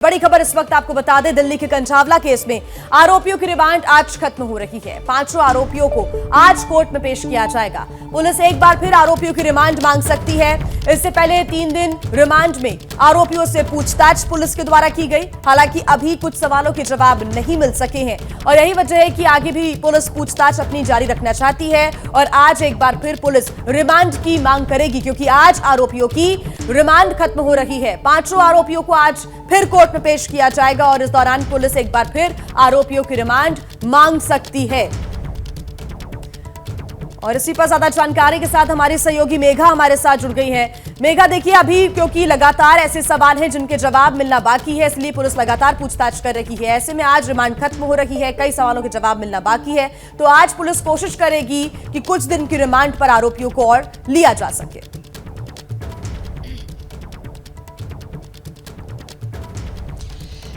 बड़ी खबर इस वक्त आपको बता दें, दिल्ली के कंझावला केस में आरोपियों की रिमांड आज खत्म हो रही है। पांचों आरोपियों को आज कोर्ट में पेश किया जाएगा। पुलिस एक बार फिर आरोपियों की रिमांड मांग सकती है। इससे पहले 3 दिन रिमांड में आरोपियों से पूछताछ पुलिस के द्वारा की गई। हालांकि अभी कुछ सवालों के जवाब नहीं मिल सके हैं और यही वजह है कि आगे भी पुलिस पूछताछ अपनी जारी रखना चाहती है और आज एक बार फिर पुलिस रिमांड की मांग करेगी, क्योंकि आज आरोपियों की रिमांड खत्म हो रही है। पांचों आरोपियों को आज फिर कोर्ट में पेश किया जाएगा और इस दौरान पुलिस एक बार फिर आरोपियों की रिमांड मांग सकती है। और इसी पर ज्यादा जानकारी के साथ हमारी सहयोगी मेघा हमारे साथ जुड़ गई हैं। मेघा, देखिए अभी क्योंकि लगातार ऐसे सवाल हैं जिनके जवाब मिलना बाकी है, इसलिए पुलिस लगातार पूछताछ कर रही है। ऐसे में आज रिमांड खत्म हो रही है, कई सवालों के जवाब मिलना बाकी है, तो आज पुलिस कोशिश करेगी कि कुछ दिन की रिमांड पर आरोपियों को और लिया जा सके।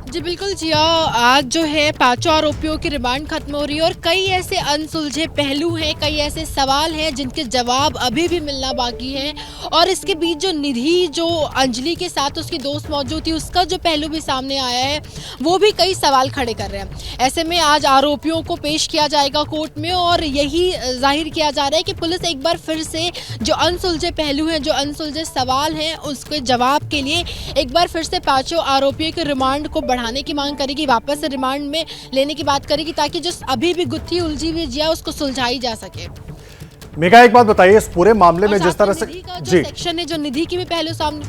जी बिल्कुल जिया, आज जो है पांचों आरोपियों की रिमांड खत्म हो रही है और कई ऐसे अनसुलझे पहलू हैं, कई ऐसे सवाल हैं जिनके जवाब अभी भी मिलना बाकी है। और इसके बीच जो निधि, जो अंजलि के साथ उसकी दोस्त मौजूद थी, उसका जो पहलू भी सामने आया है, वो भी कई सवाल खड़े कर रहे हैं। ऐसे में आज आरोपियों को पेश किया जाएगा कोर्ट में और यही जाहिर किया जा रहा है कि पुलिस एक बार फिर से जो अनसुलझे पहलू हैं, जो अनसुलझे सवाल हैं, उसके जवाब के लिए एक बार फिर से पांचों आरोपियों के रिमांड को बढ़ाने की मांग करेगी, वापस से रिमांड में लेने की बात करेगी, ताकि जो अभी भी गुत्थी उलझी हुई जिया उसको सुलझाई जा सके। मेघा, एक बात बताइए, इस पूरे मामले में जिस तरह से जी सेक्शन है, जो निधि की भी पहलू सामने,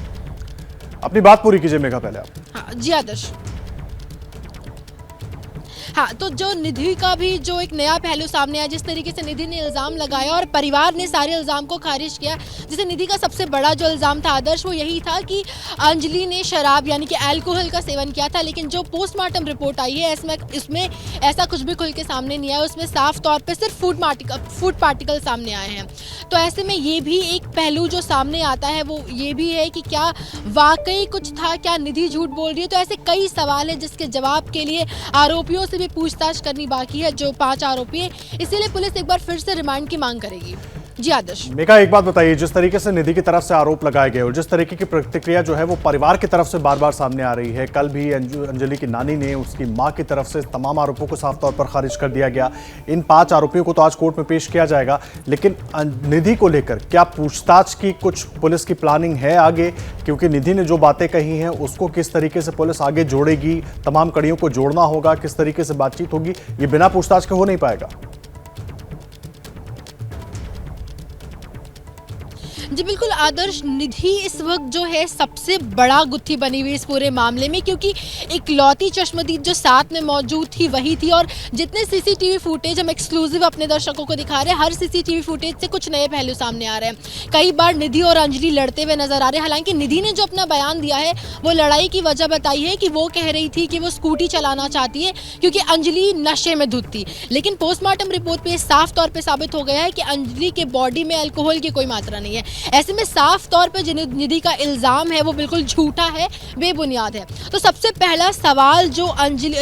अपनी बात पूरी कीजिए मेघा पहले आप। हाँ जी आदर्श। हाँ, तो जो निधि का भी जो एक नया पहलू सामने आया, जिस तरीके से निधि ने इल्ज़ाम लगाया और परिवार ने सारे इल्ज़ाम को खारिज किया, जैसे निधि का सबसे बड़ा जो इल्ज़ाम था आदर्श, वो यही था कि अंजलि ने शराब यानी कि अल्कोहल का सेवन किया था। लेकिन जो पोस्टमार्टम रिपोर्ट आई है इसमें ऐसा कुछ भी खुल के सामने नहीं आया। उसमें साफ तौर पर सिर्फ फूड पार्टिकल सामने आए हैं। तो ऐसे में ये भी एक पहलू जो सामने आता है वो ये भी है कि क्या वाकई कुछ था, क्या निधि झूठ बोल रही है। तो ऐसे कई सवाल हैं जिसके जवाब के लिए आरोपियों से पूछताछ करनी बाकी है, जो 5 आरोपी हैं। इसीलिए पुलिस एक बार फिर से रिमांड की मांग करेगी। जी आदर्श। मेघा, एक बात बताइए, जिस तरीके से निधि की तरफ से आरोप लगाए गए और जिस तरीके की प्रतिक्रिया जो है वो परिवार की तरफ से बार बार सामने आ रही है, कल भी अंजलि की नानी ने उसकी मां की तरफ से तमाम आरोपों को साफ तौर पर खारिज कर दिया गया। इन 5 आरोपियों को तो आज कोर्ट में पेश किया जाएगा, लेकिन निधि को लेकर क्या पूछताछ की कुछ पुलिस की प्लानिंग है आगे? क्योंकि निधि ने जो बातें कही हैं उसको किस तरीके से पुलिस आगे जोड़ेगी, तमाम कड़ियों को जोड़ना होगा, किस तरीके से बातचीत होगी, ये बिना पूछताछ के हो नहीं पाएगा। जी बिल्कुल आदर्श, निधि इस वक्त जो है सबसे बड़ा गुत्थी बनी हुई इस पूरे मामले में, क्योंकि इकलौती चश्मदीद जो साथ में मौजूद थी वही थी। और जितने सीसीटीवी फुटेज हम एक्सक्लूसिव अपने दर्शकों को दिखा रहे हैं, हर सीसीटीवी फुटेज से कुछ नए पहलू सामने आ रहे हैं। कई बार निधि और अंजलि लड़ते हुए नजर आ रहे हैं। हालांकि निधि ने जो अपना बयान दिया है वो लड़ाई की वजह बताई है कि वो कह रही थी कि वो स्कूटी चलाना चाहती है क्योंकि अंजलि नशे में धुत थी। लेकिन पोस्टमार्टम रिपोर्ट पे साफ तौर पर साबित हो गया है कि अंजलि के बॉडी में अल्कोहल की कोई मात्रा नहीं है। ऐसे में साफ तौर पर जो निधि का इल्जाम है वो बिल्कुल झूठा है, बेबुनियाद है। तो सबसे पहला सवाल जो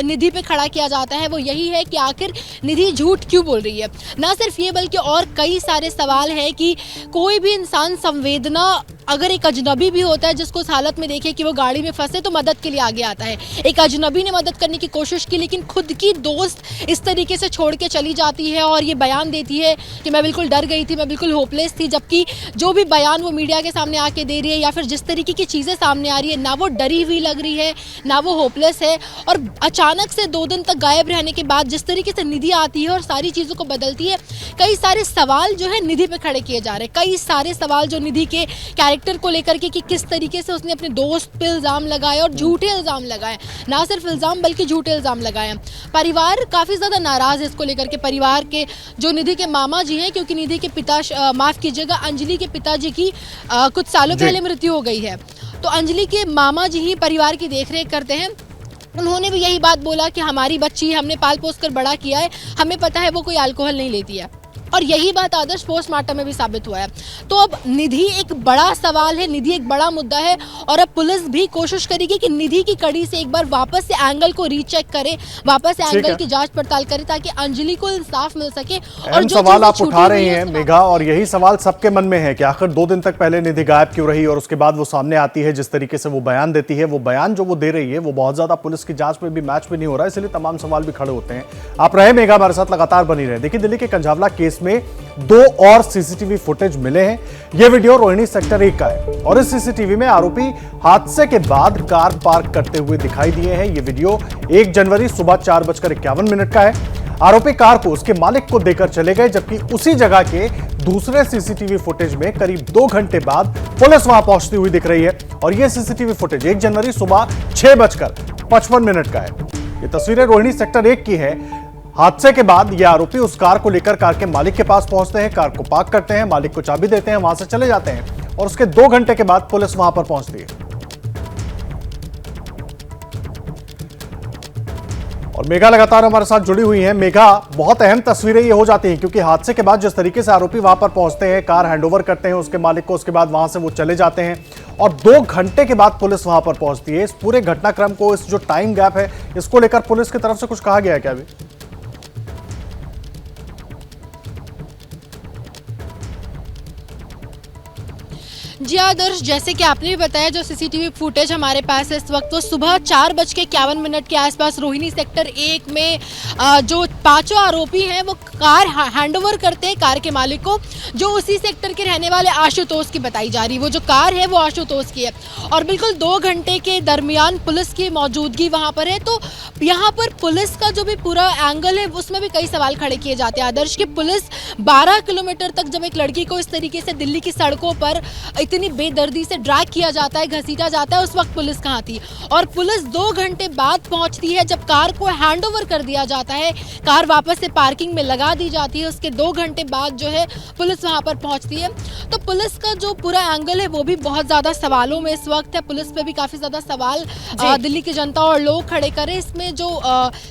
निधि पे खड़ा किया जाता है वो यही है कि आखिर निधि झूठ क्यों बोल रही है। ना सिर्फ ये बल्कि और कई सारे सवाल हैं कि कोई भी इंसान संवेदना, अगर एक अजनबी भी होता है जिसको उस हालत में देखे कि वो गाड़ी में फंसे तो मदद के लिए आगे आता है। एक अजनबी ने मदद करने की कोशिश की, लेकिन खुद की दोस्त इस तरीके से छोड़ के चली जाती है और ये बयान देती है कि मैं बिल्कुल डर गई थी, मैं बिल्कुल होपलेस थी। जबकि जो भी बयान वो मीडिया के सामने आके दे रही है या फिर जिस तरीके की चीज़ें सामने आ रही है, ना वो डरी हुई लग रही है, ना वो होपलेस है। और अचानक से 2 दिन तक गायब रहने के बाद जिस तरीके से निधि आती है और सारी चीज़ों को बदलती है, कई सारे सवाल जो है निधि पे खड़े किए जा रहे हैं। कई सारे सवाल जो निधि के कैरेक्टर को लेकर के कि किस तरीके से उसने अपने दोस्त पे इल्ज़ाम लगाए और झूठे इल्ज़ाम लगाए, ना सिर्फ इल्ज़ाम बल्कि झूठे इल्ज़ाम लगाए। परिवार काफ़ी ज़्यादा नाराज़ है इसको लेकर के। परिवार के जो निधि के मामा जी हैं, क्योंकि निधि के पिता, माफ़ कीजिएगा, अंजलि के पिताजी की कुछ सालों पहले मृत्यु हो गई है, तो अंजलि के मामा जी ही परिवार की देखरेख करते हैं। उन्होंने भी यही बात बोला कि हमारी बच्ची हमने पाल पोस कर बड़ा किया है, हमें पता है वो कोई अल्कोहल नहीं लेती है। और यही बात आदर्श पोस्टमार्टम में भी साबित हुआ है। तो अब निधि एक बड़ा सवाल है, निधि एक बड़ा मुद्दा है और अब पुलिस भी कोशिश करेगी कि निधि की कड़ी से एक बार वापस से एंगल को रीचेक करे, वापस से एंगल की जांच पड़ताल करे ताकि अंजलि को इंसाफ मिल सके। और जो सवाल आप उठा रहे हैं मेघा, और यही सवाल सबके मन में है कि आखिर 2 दिन तक पहले निधि गायब क्यों रही और उसके बाद वो सामने आती है, जिस तरीके से वो बयान देती है, वो बयान जो वो दे रही है वो बहुत ज्यादा पुलिस की जांच में भी मैच भी नहीं हो रहा है, इसलिए तमाम सवाल भी खड़े होते हैं। आप रहे मेघा, हमारे साथ लगातार बनी रहे। देखिए, दिल्ली के कंझावला केस में 2 और सीसीटीवी फुटेज मिले हैं। यह वीडियो रोहिणी सेक्टर 1 का है और इस सीसीटीवी में आरोपी हादसे के बाद कार पार्क करते हुए दिखाई दिए हैं। यह वीडियो 1 जनवरी सुबह 4:51 का है। आरोपी कार को उसके मालिक को देकर चले गए, जबकि उसी जगह के दूसरे सीसीटीवी फुटेज में करीब 2 घंटे बाद पुलिस वहां पहुंचती हुई दिख रही है और यह सीसीटीवी फुटेज 1 जनवरी सुबह 6:55 का है। ये तस्वीरें रोहिणी सेक्टर 1 की है। हादसे के बाद ये आरोपी उस कार को लेकर कार के मालिक के पास पहुंचते हैं, कार को पार्क करते हैं, मालिक को चाबी देते हैं, वहां से चले जाते हैं और उसके 2 घंटे के बाद पुलिस वहां पर पहुंचती है। और मेघा लगातार हमारे साथ जुड़ी हुई है। मेघा, बहुत अहम तस्वीरें ये हो जाती हैं क्योंकि हादसे के बाद जिस तरीके से आरोपी वहां पर पहुंचते हैं, कार हैंडओवर करते हैं उसके मालिक को, उसके बाद वहां से वो चले जाते हैं और 2 घंटे के बाद पुलिस वहां पर पहुंचती है। इस पूरे घटनाक्रम को, इस जो टाइम गैप है, इसको लेकर पुलिस की तरफ से कुछ कहा गया है क्या अभी? जी आदर्श, जैसे कि आपने भी बताया, जो सीसीटीवी फुटेज हमारे पास है इस वक्त वो सुबह 4:51 के आसपास रोहिणी सेक्टर 1 में जो 5 आरोपी हैं वो कार हैंडओवर करते हैं कार के मालिक को, जो उसी सेक्टर के रहने वाले आशुतोष की बताई जा रही है। वो जो कार है वो आशुतोष की है और बिल्कुल 2 घंटे के दरमियान पुलिस की मौजूदगी वहाँ पर है। तो यहाँ पर पुलिस का जो भी पूरा एंगल है उसमें भी कई सवाल खड़े किए जाते हैं आदर्श, कि पुलिस 12 किलोमीटर तक जब एक लड़की को इस तरीके से दिल्ली की सड़कों पर इतनी बेदर्दी से ड्रैग किया जाता है, घसीटा जाता है, उस वक्त पुलिस कहाँ थी? और पुलिस 2 घंटे बाद पहुंचती है जब कार को हैंडओवर कर दिया जाता है, कार वापस से पार्किंग में लगा दी जाती है, उसके 2 घंटे बाद जो है पुलिस वहां पर पहुंचती है। तो पुलिस का जो पूरा एंगल है वो भी बहुत ज्यादा सवालों में इस वक्त है। पुलिस पे भी काफी ज्यादा सवाल दिल्ली की जनता और लोग खड़े करे। इसमें जो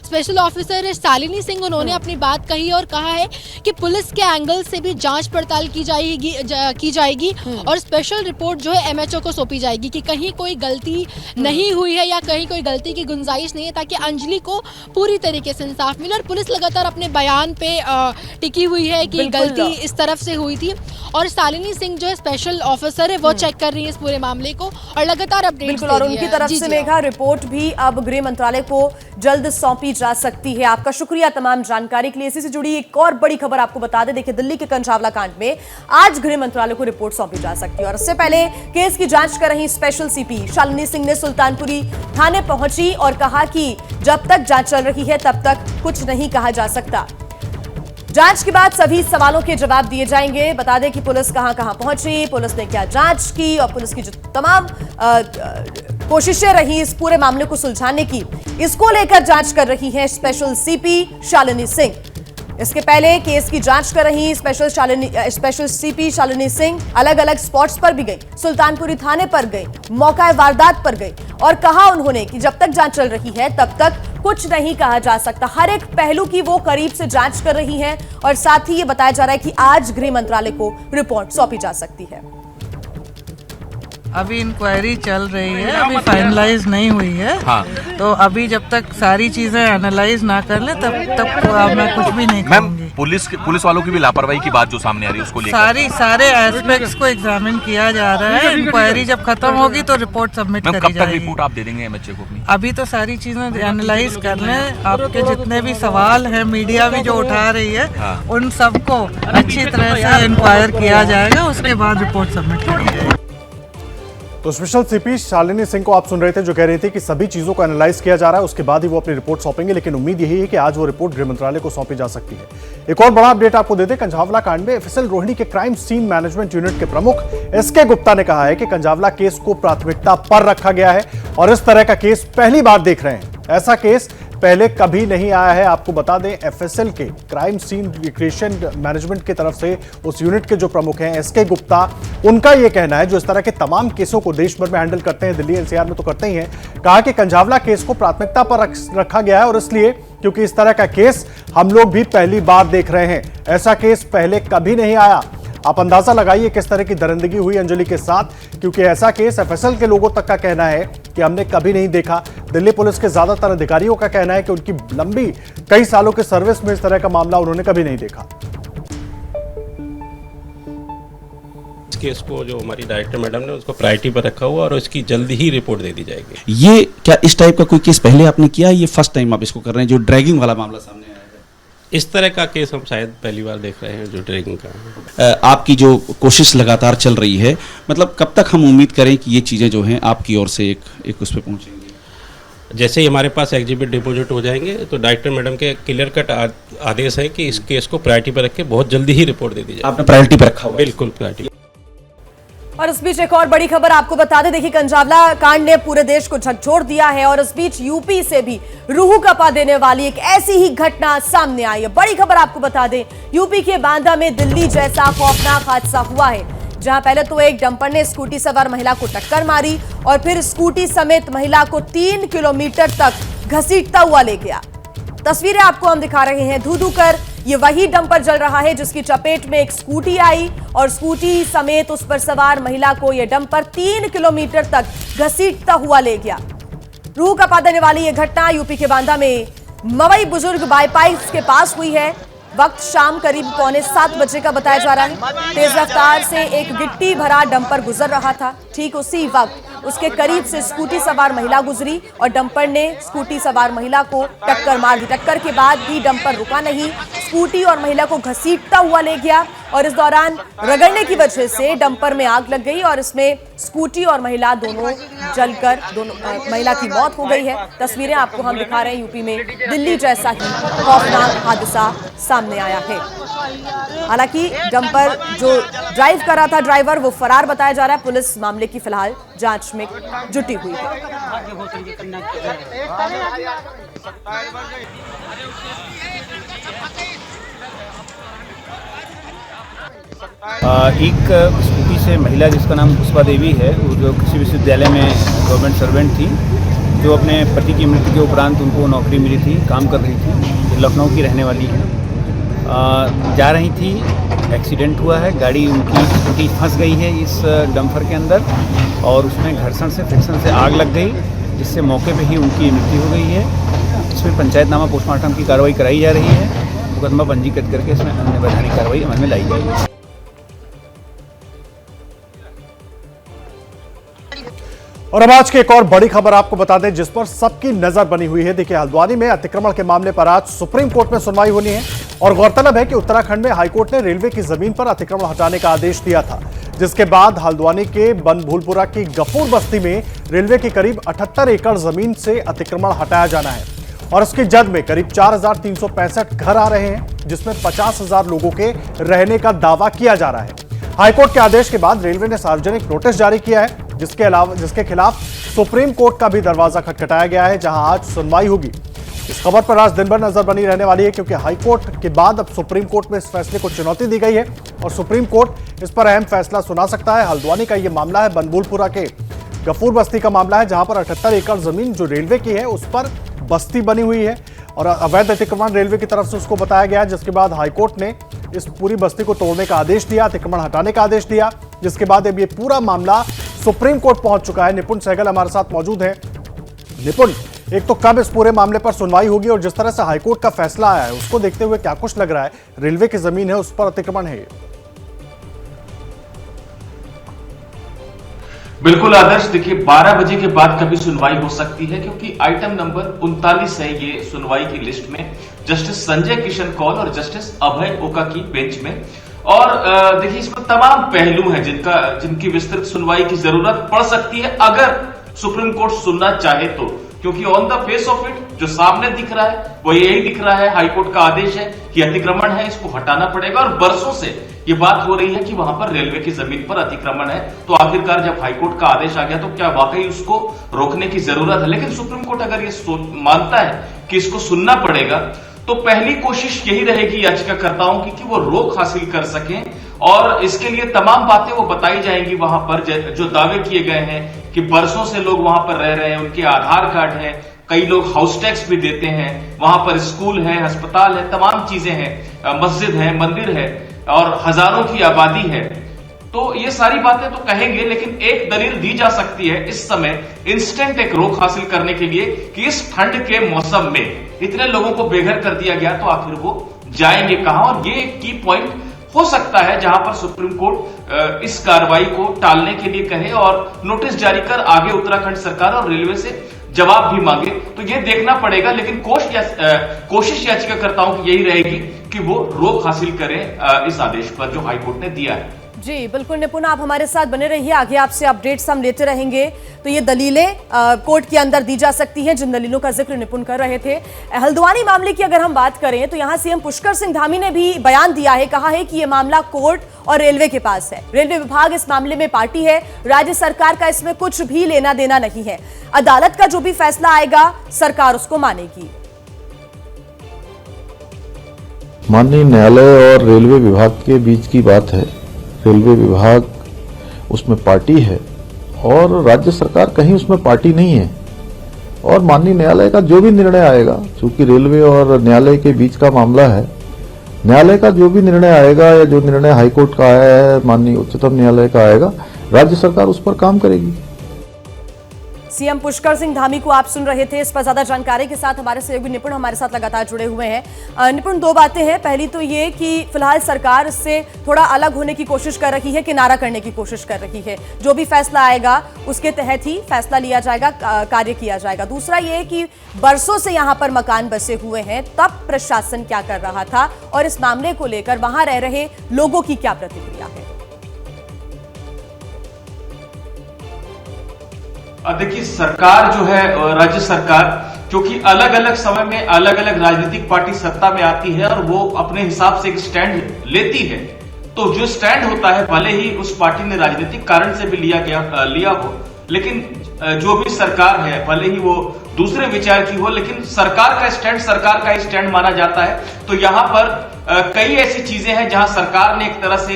स्पेशल ऑफिसर है शालिनी सिंह, उन्होंने अपनी बात कही और कहा है कि पुलिस के एंगल से भी जांच पड़ताल की जाएगी और स्पेशल रिपोर्ट जो है एमएचओ को सौंपी जाएगी कि कहीं कोई गलती नहीं हुई है या कहीं कोई गलती की गुंजाइश नहीं है, ताकि अंजलि को पूरी तरीके से इंसाफ मिले। और पुलिस लगातार अपने बयान पे टिकी हुई है कि गलती इस तरफ से हुई थी और शालिनी सिंह जो है स्पेशल ऑफिसर है वो चेक कर रही है इस पूरे मामले को और लगातार अपडेट दे रही है। और उनकी तरफ से मेघा रिपोर्ट भी अब गृह मंत्रालय को जल्द सौंपी जा सकती है। आपका शुक्रिया तमाम जानकारी के लिए। इसी से जुड़ी एक और बड़ी खबर आपको बता दें। देखिए, दिल्ली के कंझावला कांड में आज गृह मंत्रालय को रिपोर्ट सौंपी जा सकती है और इससे पहले केस की जांच कर रही स्पेशल सीपी शालिनी सिंह ने सुल्तानपुरी थाने पहुंची और कहा कि जब तक जांच चल रही है तब तक कुछ नहीं कहा जा सकता। जांच के बाद सभी सवालों के जवाब दिए जाएंगे। बता दें कि पुलिस कहां पहुंची, पुलिस ने क्या जांच की और पुलिस की जो तमाम कोशिशें रही इस पूरे मामले को सुलझाने की, इसको लेकर जांच कर रही है स्पेशल सीपी शालिनी सिंह। इसके पहले केस की जांच कर रही स्पेशल सीपी शालिनी सिंह अलग अलग स्पॉट्स पर भी गई, सुल्तानपुरी थाने पर गई, मौका वारदात पर गई और कहा उन्होंने कि जब तक जांच चल रही है तब तक कुछ नहीं कहा जा सकता। हर एक पहलू की वो करीब से जांच कर रही हैं और साथ ही ये बताया जा रहा है कि आज गृह मंत्रालय को रिपोर्ट सौंपी जा सकती है। अभी इंक्वायरी चल रही है, अभी फाइनलाइज नहीं हुई है। हाँ। तो अभी जब तक सारी चीजें एनालाइज ना कर ले तब तक मैं कुछ भी नहीं कहूंगी। पुलिस वालों की भी लापरवाही की बात जो सामने आ रही है उसको लेकर सारे एस्पेक्ट्स को एग्जामिन किया जा रहा है। इंक्वायरी जब खत्म होगी तो रिपोर्ट सबमिट करी जाएगी। कब तक रिपोर्ट आप दे देंगे एमएचए को अपनी? अभी तो सारी चीजें एनालाइज कर लें। आपके जितने भी सवाल हैं, मीडिया भी जो उठा रही है, उन सबको अच्छी तरह से इंक्वायर किया जाएगा, उसके बाद रिपोर्ट सबमिट करी जाएगी। तो स्पेशल सीपी शालिनी सिंह को आप सुन रहे थे, जो कह रही थी कि सभी चीजों को एनालाइज किया जा रहा है, उसके बाद ही वो अपनी रिपोर्ट सौंपेंगे। लेकिन उम्मीद यही है कि आज वो रिपोर्ट गृह मंत्रालय को सौंपी जा सकती है। एक और बड़ा अपडेट आपको देते, कंझावला कांड में एफएसएल रोहिणी के क्राइम सीन मैनेजमेंट यूनिट के प्रमुख एसके गुप्ता ने कहा है कि कंझावला केस को प्राथमिकता पर रखा गया है और इस तरह का केस पहली बार देख रहे हैं। ऐसा केस पहले कभी नहीं आया है। आपको बता दें, एफएसएल के क्राइम सीन रिक्रिएशन मैनेजमेंट की तरफ से उस यूनिट के जो प्रमुख हैं एसके गुप्ता, उनका यह कहना है, जो इस तरह के तमाम केसों को देश भर में हैंडल करते हैं, दिल्ली एनसीआर में तो करते ही हैं, कहा कि कंझावला केस को प्राथमिकता पर रखा गया है और इसलिए क्योंकि इस तरह का केस हम लोग भी पहली बार देख रहे हैं। ऐसा केस पहले कभी नहीं आया। आप अंदाजा लगाइए किस तरह की दरिंदगी हुई अंजलि के साथ, क्योंकि ऐसा केस एफएसएल के लोगों तक का कहना है कि हमने कभी नहीं देखा। दिल्ली पुलिस के ज्यादातर अधिकारियों का कहना है कि उनकी लंबी कई सालों की सर्विस में इस तरह का मामला उन्होंने कभी नहीं देखा। इस केस को जो हमारी डायरेक्टर मैडम ने उसको प्रायोरिटी पर रखा हुआ और इसकी जल्दी ही रिपोर्ट दे दी जाएगी। ये क्या इस टाइप का कोई केस पहले आपने किया, ये फर्स्ट टाइम आप इसको कर रहे हैं जो ड्रैगिंग वाला मामला सामने आया है? इस तरह का केस हम शायद पहली बार देख रहे हैं जो ड्रैगिंग का। आपकी जो कोशिश लगातार चल रही है, मतलब कब तक हम उम्मीद करें कि ये चीज़ें जो हैं आपकी ओर से एक उस पर पहुँचेंगी? जैसे ही हमारे पास एग्जिबिट डिपॉजिट हो जाएंगे तो डायरेक्टर मैडम के क्लियर कट आदेश है कि इस केस को प्रायोरिटी पर रख के बहुत जल्दी ही रिपोर्ट दे दी जाए। आपने प्रायोरिटी पर रखा हुआ? बिल्कुल प्रायोरिटी। और इस बीच एक और बड़ी खबर आपको बता दें। देखिए, कंजावला कांड ने पूरे देश को झकझोर दिया है और इस बीच यूपी से भी रूह कपा देने वाली एक ऐसी ही घटना सामने आई है। बड़ी खबर आपको बता दें, यूपी के बांदा में दिल्ली जैसा खौफनाक हादसा हुआ है, जहां पहले तो एक डंपर ने स्कूटी सवार महिला को टक्कर मारी और फिर स्कूटी समेत महिला को 3 किलोमीटर तक घसीटता हुआ ले गया। तस्वीरें आपको हम दिखा रहे हैं धू-धू कर। ये वही डंपर जल रहा है जिसकी चपेट में एक स्कूटी आई और स्कूटी समेत उस पर सवार महिला को यह डंपर 3 किलोमीटर तक घसीटता हुआ ले गया। रूह कपा देने वाली यह घटना यूपी के बांदा में मवई बुजुर्ग बाईपास के पास हुई है। वक्त शाम करीब 6:45 बजे का बताया जा रहा है। तेज रफ्तार से एक गिट्टी भरा डंपर गुजर रहा था। ठीक उसी वक्त उसके करीब से स्कूटी सवार महिला गुजरी और डंपर ने स्कूटी सवार महिला को टक्कर मार दी। टक्कर के बाद भी डंपर रुका नहीं, स्कूटी और महिला को घसीटता हुआ ले गया और इस दौरान रगड़ने की वजह से डंपर में आग लग गई और इसमें स्कूटी और महिला दोनों जलकर महिला की मौत हो गई है। तस्वीरें आपको हम दिखा रहे हैं। यूपी में दिल्ली जैसा ही खौफनाक हादसा सामने आया है। हालांकि डंपर जो ड्राइव कर रहा था ड्राइवर, वो फरार बताया जा रहा है। पुलिस मामले की फिलहाल जांच में जुटी हुई है। एक स्कूटी से महिला जिसका नाम पुष्पा देवी है, वो जो कृषि विश्वविद्यालय में गवर्नमेंट सर्वेंट थी, जो अपने पति की मृत्यु के उपरांत उनको नौकरी मिली थी, काम कर रही थी, लखनऊ की रहने वाली है। जा रही थी, एक्सीडेंट हुआ है, गाड़ी उनकी स्कूटी फंस गई है इस डंपर के अंदर और उसमें घर्षण से फ्रिक्शन से आग लग गई, जिससे मौके पे ही उनकी मृत्यु हो गई है। इसमें पंचायतनामा पोस्टमार्टम की कार्रवाई कराई जा रही है। मुकदमा पंजीकृत करके इसमें अन्य वैधानिक कार्रवाई अमल में लाई जाएगी। और अब आज की एक और बड़ी खबर आपको बता दें जिस पर सबकी नजर बनी हुई है। देखिए, हल्द्वानी में अतिक्रमण के मामले पर आज सुप्रीम कोर्ट में सुनवाई होनी है और गौरतलब है कि उत्तराखंड में हाईकोर्ट ने रेलवे की जमीन पर अतिक्रमण हटाने का आदेश दिया था, जिसके बाद हल्द्वानी के बनभूलपुरा की गफूर बस्ती में रेलवे की करीब 78 एकड़ जमीन से अतिक्रमण हटाया जाना है और इसकी जद में करीब 4365 घर आ रहे हैं, जिसमें 50,000 लोगों के रहने का दावा किया जा रहा है। हाईकोर्ट के आदेश के बाद रेलवे ने सार्वजनिक नोटिस जारी किया है, जिसके खिलाफ सुप्रीम कोर्ट का भी दरवाजा खटखटाया गया है, जहां आज सुनवाई होगी। इस खबर पर आज दिन भर नजर बनी रहने वाली है, क्योंकि हाईकोर्ट के बाद अब सुप्रीम कोर्ट में इस फैसले को चुनौती दी गई है और सुप्रीम कोर्ट इस पर अहम फैसला सुना सकता है। हल्द्वानी का यह मामला है, बनभूलपुरा के गफूर बस्ती का मामला है, जहां पर 78 एकड़ जमीन जो रेलवे की है उस पर बस्ती बनी हुई है और अवैध अतिक्रमण रेलवे की तरफ से उसको बताया गया, जिसके बाद हाईकोर्ट ने इस पूरी बस्ती को तोड़ने का आदेश दिया, अतिक्रमण हटाने का आदेश दिया, जिसके बाद अब ये पूरा मामला सुप्रीम कोर्ट पहुंच चुका है। निपुण सहगल हमारे साथ मौजूद हैं। निपुण, एक तो कब इस पूरे मामले पर सुनवाई होगी और जिस तरह से हाईकोर्ट का फैसला आया है उसको देखते हुए क्या कुछ लग रहा है? रेलवे की जमीन है, उस पर अतिक्रमण है। बिल्कुल आदर्श, देखिए 12 बजे के बाद कभी सुनवाई हो सकती है, क्योंकि आइटम नंबर 39 है ये सुनवाई की लिस्ट में, जस्टिस संजय किशन कौल और जस्टिस अभय ओका की बेंच में। और देखिए, इसमें तमाम पहलू हैं जिनकी विस्तृत सुनवाई की जरूरत पड़ सकती है अगर सुप्रीम कोर्ट सुनना चाहे तो, क्योंकि on the face of it जो सामने दिख रहा है वो यही दिख रहा है, हाईकोर्ट का आदेश है कि अतिक्रमण है, इसको हटाना पड़ेगा और बरसों से ये बात हो रही है कि वहां पर रेलवे की जमीन पर अतिक्रमण है। तो आखिरकार जब हाईकोर्ट का आदेश आ गया तो क्या वाकई उसको रोकने की जरूरत है? लेकिन सुप्रीम कोर्ट अगर ये मानता है कि इसको सुनना पड़ेगा तो पहली कोशिश यही रहेगी याचिकाकर्ताओं की कि वो रोक हासिल कर सकें और इसके लिए तमाम बातें वो बताई जाएंगी वहां पर, जो दावे किए गए हैं कि बरसों से लोग वहां पर रह रहे हैं, उनके आधार कार्ड है, कई लोग हाउस टैक्स भी देते हैं, वहां पर स्कूल है, अस्पताल है, तमाम चीजें हैं, मस्जिद है, मंदिर है और हजारों की आबादी है। तो ये सारी बातें तो कहेंगे, लेकिन एक दलील दी जा सकती है इस समय इंस्टेंट एक रोक हासिल करने के लिए कि इस ठंड के मौसम में इतने लोगों को बेघर कर दिया गया, तो आखिर वो जाएंगे कहां। और ये एक की पॉइंट हो सकता है जहां पर सुप्रीम कोर्ट इस कार्रवाई को टालने के लिए कहे और नोटिस जारी कर आगे उत्तराखंड सरकार और रेलवे से जवाब भी मांगे। तो ये देखना पड़ेगा, लेकिन कोशिश याचिकाकर्ताओं की यही रहेगी कि वो रोक हासिल करें इस आदेश पर जो हाईकोर्ट ने दिया है। जी बिल्कुल निपुण, आप हमारे साथ बने रहिए, आगे आपसे अपडेट्स हम लेते रहेंगे। तो ये दलीलें कोर्ट के अंदर दी जा सकती हैं, जिन दलीलों का जिक्र निपुण कर रहे थे। हल्द्वानी मामले की अगर हम बात करें तो यहां सीएम पुष्कर सिंह धामी ने भी बयान दिया है, कहा है कि ये मामला कोर्ट और रेलवे के पास है। रेलवे विभाग इस मामले में पार्टी है, राज्य सरकार का इसमें कुछ भी लेना देना नहीं है। अदालत का जो भी फैसला आएगा सरकार उसको मानेगी। माननीय न्यायालय और रेलवे विभाग के बीच की बात है। रेलवे विभाग उसमें पार्टी है और राज्य सरकार कहीं उसमें पार्टी नहीं है। और माननीय न्यायालय का जो भी निर्णय आएगा, चूंकि रेलवे और न्यायालय के बीच का मामला है, न्यायालय का जो भी निर्णय आएगा या जो निर्णय हाईकोर्ट का आया है, माननीय उच्चतम न्यायालय का आएगा, राज्य सरकार उस पर काम करेगी। सीएम पुष्कर सिंह धामी को आप सुन रहे थे। इस पर ज्यादा जानकारी के साथ हमारे सहयोगी निपुण हमारे साथ लगातार जुड़े हुए हैं। निपुण, दो बातें हैं। पहली तो ये कि फिलहाल सरकार इससे थोड़ा अलग होने की कोशिश कर रही है, किनारा करने की कोशिश कर रही है। जो भी फैसला आएगा उसके तहत ही फैसला लिया जाएगा, कार्य किया जाएगा। दूसरा ये कि बरसों से यहाँ पर मकान बसे हुए हैं, तब प्रशासन क्या कर रहा था और इस मामले को लेकर वहां रह रहे लोगों की क्या प्रतिक्रिया है? देखिए, सरकार जो है, राज्य सरकार, क्योंकि अलग अलग समय में अलग अलग राजनीतिक पार्टी सत्ता में आती है और वो अपने हिसाब से एक स्टैंड लेती है। तो जो स्टैंड होता है, भले ही उस पार्टी ने राजनीतिक कारण से भी लिया हो, लेकिन जो भी सरकार है, भले ही वो दूसरे विचार की हो, लेकिन सरकार का स्टैंड सरकार का ही स्टैंड माना जाता है। तो यहाँ पर कई ऐसी चीजें हैं जहां सरकार ने एक तरह से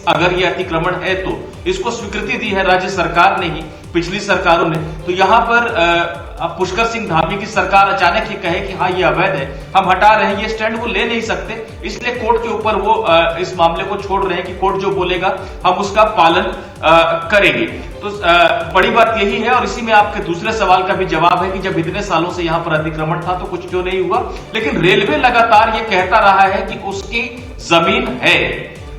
अगर ये अतिक्रमण है तो इसको स्वीकृति दी है राज्य सरकार ने ही, पिछली सरकारों ने। तो यहाँ पर अब पुष्कर सिंह धामी की सरकार अचानक ही कहे कि हाँ ये अवैध है, हम हटा रहे हैं, ये स्टैंड वो ले नहीं सकते, इसलिए कोर्ट के ऊपर वो इस मामले को छोड़ रहे हैं कि कोर्ट जो बोलेगा हम उसका पालन करेंगे। तो बड़ी बात यही है। और इसी में आपके दूसरे सवाल का भी जवाब है कि जब इतने सालों से यहाँ पर अतिक्रमण था तो कुछ क्यों नहीं हुआ। लेकिन रेलवे लगातार ये कहता रहा है कि उसकी जमीन है।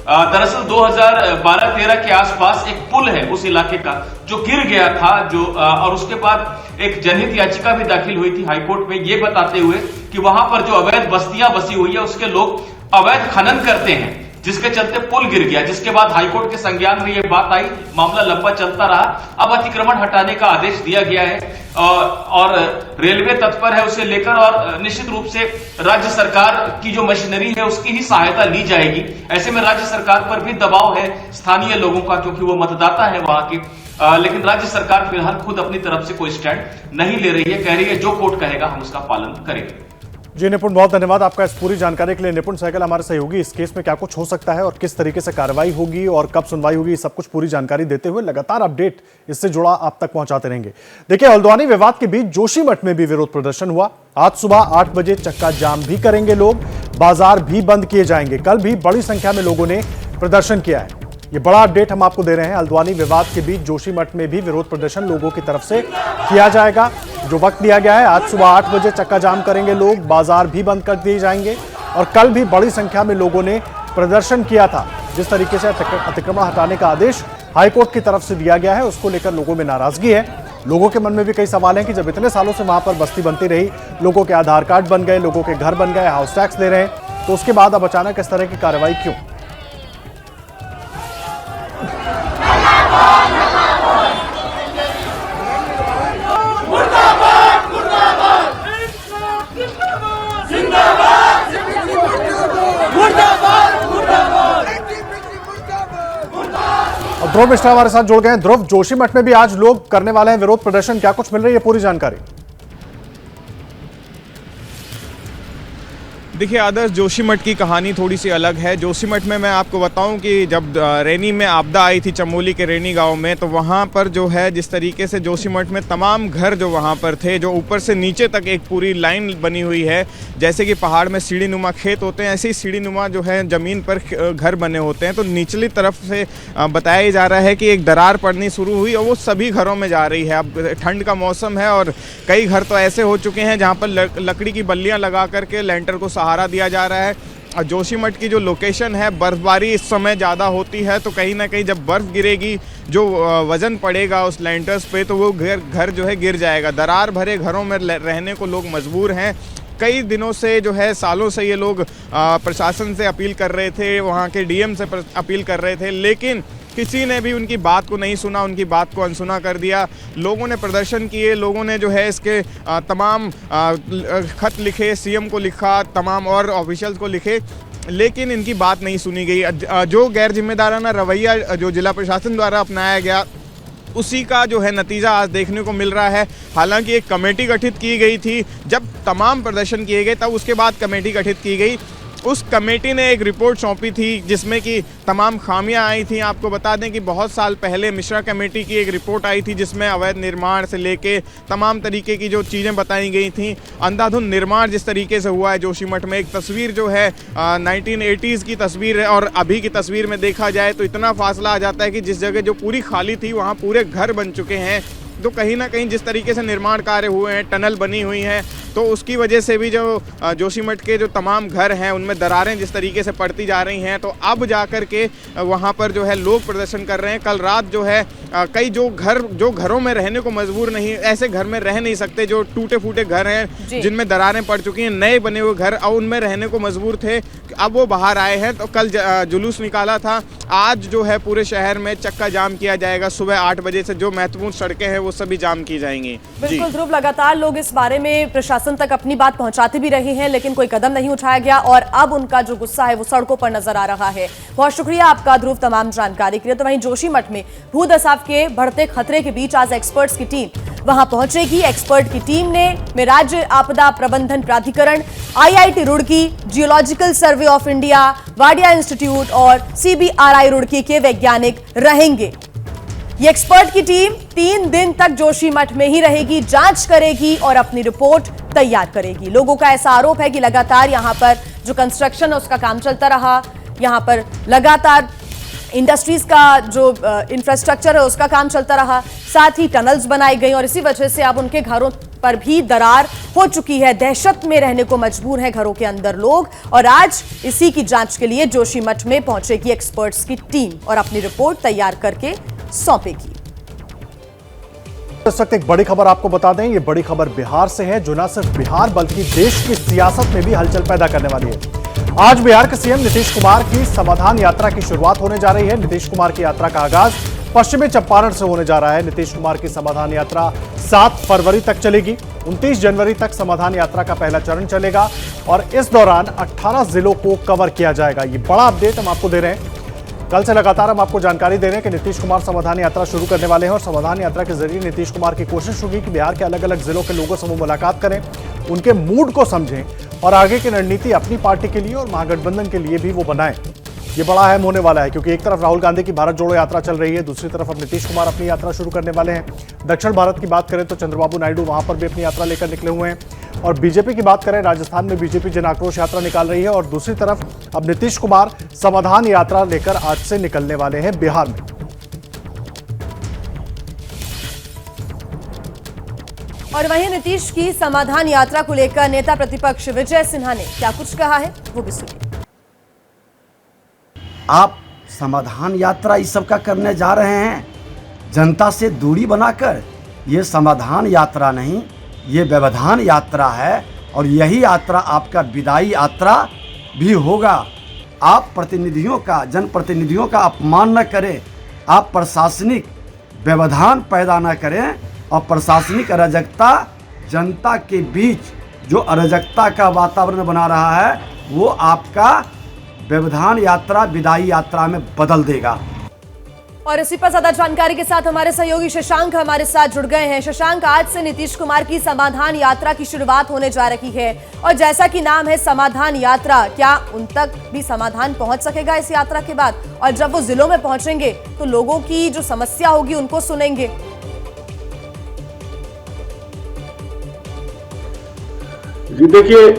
दरअसल 2012-13 के आसपास एक पुल है उस इलाके का जो गिर गया था, और उसके बाद एक जनहित याचिका भी दाखिल हुई थी हाईकोर्ट में, ये बताते हुए कि वहां पर जो अवैध बस्तियां बसी हुई है उसके लोग अवैध खनन करते हैं, जिसके चलते पुल गिर गया। जिसके बाद हाईकोर्ट के संज्ञान में यह बात आई, मामला लंबा चलता रहा, अब अतिक्रमण हटाने का आदेश दिया गया है और रेलवे तत्पर है उसे लेकर, और निश्चित रूप से राज्य सरकार की जो मशीनरी है उसकी ही सहायता ली जाएगी। ऐसे में राज्य सरकार पर भी दबाव है स्थानीय लोगों का, क्योंकि वो मतदाता है वहां के। लेकिन राज्य सरकार फिलहाल खुद अपनी तरफ से कोई स्टैंड नहीं ले रही है, कह रही है जो कोर्ट कहेगा हम उसका पालन करेंगे। जी निपुण, बहुत धन्यवाद आपका इस पूरी जानकारी के लिए। निपुण सहगल हमारे सहयोगी, इस केस में क्या कुछ हो सकता है और किस तरीके से कार्रवाई होगी और कब सुनवाई होगी, सब कुछ पूरी जानकारी देते हुए लगातार अपडेट इससे जुड़ा आप तक पहुंचाते रहेंगे। देखिए, हल्द्वानी विवाद के बीच जोशीमठ में भी विरोध प्रदर्शन हुआ। आज सुबह 8 बजे चक्का जाम भी करेंगे लोग, बाजार भी बंद किए जाएंगे। कल भी बड़ी संख्या में लोगों ने प्रदर्शन किया है। ये बड़ा अपडेट हम आपको दे रहे हैं। हल्द्वानी विवाद के बीच जोशीमठ में भी विरोध प्रदर्शन लोगों की तरफ से किया जाएगा। जो वक्त दिया गया है, आज सुबह 8 बजे चक्का जाम करेंगे लोग, बाजार भी बंद कर दिए जाएंगे। और कल भी बड़ी संख्या में लोगों ने प्रदर्शन किया था। जिस तरीके से अतिक्रमण हटाने का आदेश हाईकोर्ट की तरफ से दिया गया है, उसको लेकर लोगों में नाराजगी है। लोगों के मन में भी कई सवाल हैं कि जब इतने सालों से वहां पर बस्ती बनती रही, लोगों के आधार कार्ड बन गए, लोगों के घर बन गए, हाउस टैक्स दे रहे हैं, तो उसके बाद अब अचानक इस तरह की कार्रवाई क्यों? ध्रुव मिश्रा हमारे साथ जुड़ गए हैं। ध्रुव, जोशीमठ में भी आज लोग करने वाले हैं विरोध प्रदर्शन, क्या कुछ मिल रही है पूरी जानकारी? देखिए आदर्श, जोशीमठ की कहानी थोड़ी सी अलग है। जोशीमठ में मैं आपको बताऊं कि जब रैनी में आपदा आई थी चमोली के रैनी गांव में, तो वहां पर जो है जिस तरीके से जोशीमठ में तमाम घर जो वहां पर थे, जो ऊपर से नीचे तक एक पूरी लाइन बनी हुई है, जैसे कि पहाड़ में सीढ़ी नुमा खेत होते हैं, ऐसे ही सीढ़ी नुमा जो है ज़मीन पर घर बने होते हैं। तो निचली तरफ से बताया जा रहा है कि एक दरार पड़नी शुरू हुई और वो सभी घरों में जा रही है। अब ठंड का मौसम है और कई घर तो ऐसे हो चुके हैं जहाँ पर लकड़ी की बल्लियाँ लगा करके लेंटर को सहारा दिया जा रहा है। और जोशीमठ की जो लोकेशन है, बर्फबारी इस समय ज़्यादा होती है, तो कहीं ना कहीं जब बर्फ़ गिरेगी, जो वज़न पड़ेगा उस लेंटर्स पे, तो वो घर जो है गिर जाएगा। दरार भरे घरों में रहने को लोग मजबूर हैं। कई दिनों से जो है, सालों से ये लोग प्रशासन से अपील कर रहे थे, वहाँ के डीएम से अपील कर रहे थे, लेकिन किसी ने भी उनकी बात को नहीं सुना, उनकी बात को अनसुना कर दिया। लोगों ने प्रदर्शन किए, लोगों ने जो है इसके तमाम खत लिखे, सीएम को लिखा, तमाम और ऑफिशियल्स को लिखे, लेकिन इनकी बात नहीं सुनी गई। जो गैर जिम्मेदाराना रवैया जो जिला प्रशासन द्वारा अपनाया गया, उसी का जो है नतीजा आज देखने को मिल रहा है। हालांकि एक कमेटी गठित की गई थी, जब तमाम प्रदर्शन किए गए तब उसके बाद कमेटी गठित की गई। उस कमेटी ने एक रिपोर्ट सौंपी थी जिसमें कि तमाम खामियां आई थी। आपको बता दें कि बहुत साल पहले मिश्रा कमेटी की एक रिपोर्ट आई थी जिसमें अवैध निर्माण से लेके तमाम तरीके की जो चीज़ें बताई गई थी, अंधाधुंध निर्माण जिस तरीके से हुआ है जोशीमठ में, एक तस्वीर जो है 1980s की तस्वीर है और अभी की तस्वीर में देखा जाए तो इतना फासला आ जाता है कि जिस जगह जो पूरी खाली थी वहाँ पूरे घर बन चुके हैं। तो कहीं ना कहीं जिस तरीके से निर्माण कार्य हुए हैं, टनल बनी हुई हैं, तो उसकी वजह से भी जो जोशीमठ के जो तमाम घर हैं उनमें दरारें जिस तरीके से पड़ती जा रही हैं, तो अब जा कर के वहाँ पर जो है लोग प्रदर्शन कर रहे हैं। कल रात जो है कई जो घरों में रहने को मजबूर नहीं, ऐसे घर में रह नहीं सकते, जो टूटे फूटे घर हैं जिनमें दरारें पड़ चुकी हैं, नए बने हुए घर, और उनमें रहने को मजबूर थे, अब वो बाहर आए हैं। तो कल जुलूस निकाला था, आज जो है पूरे शहर में चक्का जाम किया जाएगा। सुबह 8 बजे से जो महत्वपूर्ण सड़कें हैं वो सभी जाम की जाएंगी। बिल्कुल ध्रुव, लगातार लोग इस बारे में प्रशासन तक अपनी बात पहुंचाते भी रहे हैं, लेकिन कोई कदम नहीं उठाया गया और अब उनका जो गुस्सा है वो सड़कों पर नजर आ रहा है। बहुत शुक्रिया आपका ध्रुव तमाम जानकारी के लिए। तो वहीं जोशीमठ में भूदसाव के बढ़ते खतरे के बीच आज एक्सपर्ट्स की टीम वहां पहुंचेगी। एक्सपर्ट की टीम में राज्य आपदा प्रबंधन प्राधिकरण, IIT Roorkee, geological survey of India, Wadia institute और CBRI रुड़की के वैज्ञानिक रहेंगे। ये एक्सपर्ट की टीम 3 दिन तक जोशीमठ में ही रहेगी, जांच करेगी और अपनी रिपोर्ट तैयार करेगी। लोगों का ऐसा आरोप है कि लगातार यहां पर जो कंस्ट्रक्शन है उसका काम चलता रहा, यहां पर लगातार इंडस्ट्रीज का जो इंफ्रास्ट्रक्चर है उसका काम चलता रहा, साथ ही टनल्स बनाई गई और इसी वजह से अब उनके घरों पर भी दरार हो चुकी है। दहशत में रहने को मजबूर हैं घरों के अंदर लोग, और आज इसी की जांच के लिए जोशीमठ में पहुंचेगी एक्सपर्ट्स की टीम और अपनी रिपोर्ट तैयार करके सौंपेगी। इस वक्त एक बड़ी खबर आपको बता दें, ये बड़ी खबर बिहार से है, जो न सिर्फ बिहार बल्कि देश की सियासत में भी हलचल पैदा करने वाली है। आज बिहार के सीएम नीतीश कुमार की समाधान यात्रा की शुरुआत होने जा रही है। नीतीश कुमार की यात्रा का आगाज पश्चिमी चंपारण से होने जा रहा है। नीतीश कुमार की समाधान यात्रा 7 फरवरी तक चलेगी। 29 जनवरी तक समाधान यात्रा का पहला चरण चलेगा और इस दौरान 18 जिलों को कवर किया जाएगा। ये बड़ा अपडेट हम आपको दे रहे हैं। कल से लगातार हम आपको जानकारी दे रहे हैं कि नीतीश कुमार समाधान यात्रा शुरू करने वाले हैं और समाधान यात्रा के जरिए नीतीश कुमार की कोशिश होगी कि बिहार के अलग अलग जिलों के लोगों से वो मुलाकात करें, उनके मूड को समझें और आगे की रणनीति अपनी पार्टी के लिए और महागठबंधन के लिए भी वो बनाएं। ये बड़ा अहम होने वाला है क्योंकि एक तरफ राहुल गांधी की भारत जोड़ो यात्रा चल रही है, दूसरी तरफ अब नीतीश कुमार अपनी यात्रा शुरू करने वाले हैं। दक्षिण भारत की बात करें तो चंद्रबाबू नायडू वहां पर भी अपनी यात्रा लेकर निकले हुए हैं और बीजेपी की बात करें, राजस्थान में बीजेपी जन आक्रोश यात्रा निकाल रही है और दूसरी तरफ अब नीतीश कुमार समाधान यात्रा लेकर आज से निकलने वाले हैं बिहार में। और वहीं नीतीश की समाधान यात्रा को लेकर नेता प्रतिपक्ष विजय सिन्हा ने क्या कुछ कहा है वो भी सुनिए। आप समाधान यात्रा इस सब का करने जा रहे हैं जनता से दूरी बनाकर। ये समाधान यात्रा नहीं, ये व्यवधान यात्रा है और यही यात्रा आपका विदाई यात्रा भी होगा। आप प्रतिनिधियों का, जनप्रतिनिधियों का अपमान न करें, आप प्रशासनिक व्यवधान पैदा न करें और प्रशासनिक अराजकता जनता के बीच जो अराजकता का वातावरण बना रहा है वो आपका व्यवधान यात्रा विदाई यात्रा में बदल देगा। और इसी पर ज्यादा जानकारी के साथ हमारे सहयोगी शशांक हमारे साथ जुड़ गए हैं। शशांक, आज से नीतीश कुमार की समाधान यात्रा की शुरुआत होने जा रही है और जैसा कि नाम है समाधान यात्रा, क्या उन तक भी समाधान पहुंच सकेगा इस यात्रा के बाद? और जब वो जिलों में पहुंचेंगे तो लोगों की जो समस्या होगी उनको सुनेंगे। जी देखिए,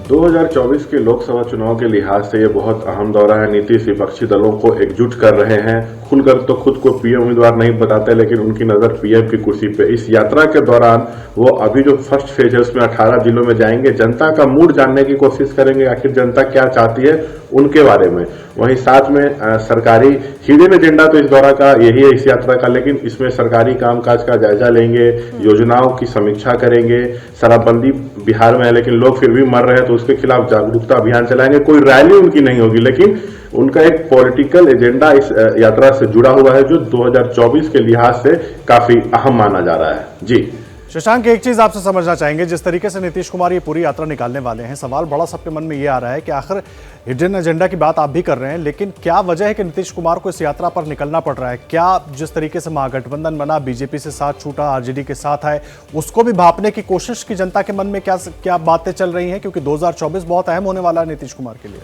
2024 के लोकसभा चुनाव के लिहाज से ये बहुत अहम दौरा है। नीतीश विपक्षी दलों को एकजुट कर रहे हैं। खुलकर तो खुद को पीएम उम्मीदवार नहीं बताते, लेकिन उनकी नजर पीएम की कुर्सी पे। इस यात्रा के दौरान वो अभी जो फर्स्ट फेज है उसमें 18 जिलों में जाएंगे, जनता का मूड जानने की कोशिश करेंगे, आखिर जनता क्या चाहती है उनके बारे में। वहीं साथ में सरकारी हिडन एजेंडा तो इस दौरा का यही है, इस यात्रा का, लेकिन इसमें सरकारी कामकाज का जायजा लेंगे, योजनाओं की समीक्षा करेंगे। शराबबंदी बिहार में है लेकिन लोग फिर भी मर रहे हैं तो उसके खिलाफ जागरूकता अभियान चलाएंगे। कोई रैली उनकी नहीं होगी, लेकिन उनका एक पॉलिटिकल एजेंडा इस यात्रा से जुड़ा हुआ है जो 2024 के लिहाज से काफी अहम माना जा रहा है। जी शशांक, एक चीज आपसे समझना चाहेंगे, जिस तरीके से नीतीश कुमार ये पूरी यात्रा निकालने वाले हैं, सवाल बड़ा सबके मन में ये आ रहा है कि आखिर हिडन एजेंडा की बात आप भी कर रहे हैं, लेकिन क्या वजह है कि नीतीश कुमार को इस यात्रा पर निकलना पड़ रहा है? क्या जिस तरीके से महागठबंधन बना, बीजेपी से साथ छूटा, आरजेडी के साथ है, उसको भी भांपने की कोशिश की जनता के मन में क्या बातें चल रही हैं? क्योंकि 2024 बहुत अहम होने वाला है नीतीश कुमार के लिए।